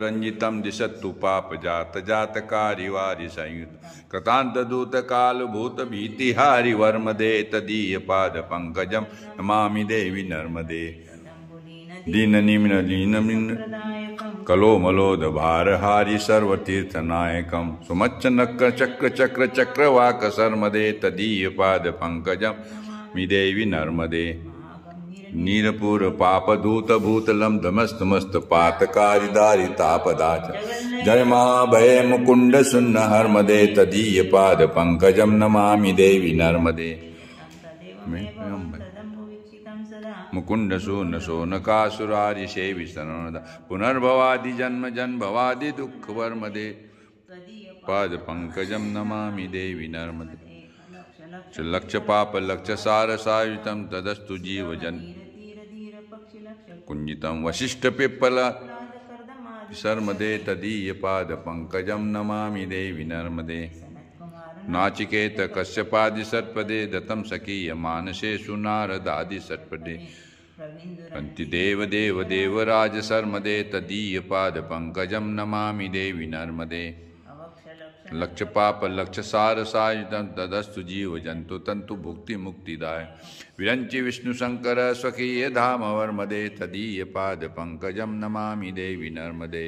रंजितम दिशतु पाप जात जातकारी वारि संयुत कृतांत दूत काल भूत भीतिहारि वर्मदे तदीय पाद पंकजम नमामि देवी नर्मदे दीन निम्न दीन कलो मलोद भार हारि सर्वतीर्थ नायकम सुमच्च नक्र चक्र चक्र चक्रवाक सर्मदे तदीय पाद पंकजम मि देवी नर्मदे नीरपुर पाप दूत भूतलम धमस्त मस्त पातकारी दारि तापदाच जय महाभय मुकुंड सुन्न हर्मदे तदीय पाद पंकजम नमामि देवी नर्मदे मुकुंड सून सोनकासुरारि सेवि सनोद पुनर्भवादि जन्म जन्मवादि दुख वर्मदे पाद पंकजम नमामि देवी नर्मदे लक्ष पाप लक्ष सार सायुतम तदस्तु जीव जन कुंजितम वशिष्ठ पिप्पल सर्मदे तदीय पाद पंकजम नमामि देवी नर्मदे नाचिकेत कश्यपादि सत्पदे दत्तम सकीय मानसे सुनारदादि सत्पदे पंति देव देव देवराज सर्मदे तदीय पाद पंकजम नमामि देवी नर्मदे लक्ष पाप लक्ष सार सायुतम तदस्तु जीव जंतु तंतु भुक्ति मुक्तिदाय विरंचि विष्णु शंकर स्वकीय धाम वर्मदे तदीय पाद पंकजम नमामि देवी नर्मदे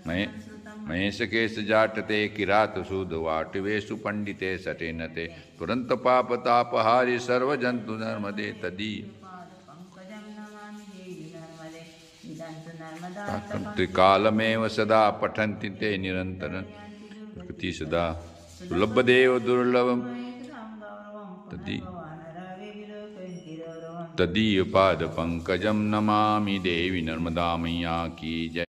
महेश केश जाटते किरात सूद वाटवेशु पंडिते सटेनते तुरंत पाप तापहारि सर्व जंतु नर्मदे तदीय त्रिकालमेव सदा पठन्ति ते निरंतरं सदा सुलभ देव दुर्लभम तदीय पाद पंकजम नमामि देवी नर्मदा मैया की जय।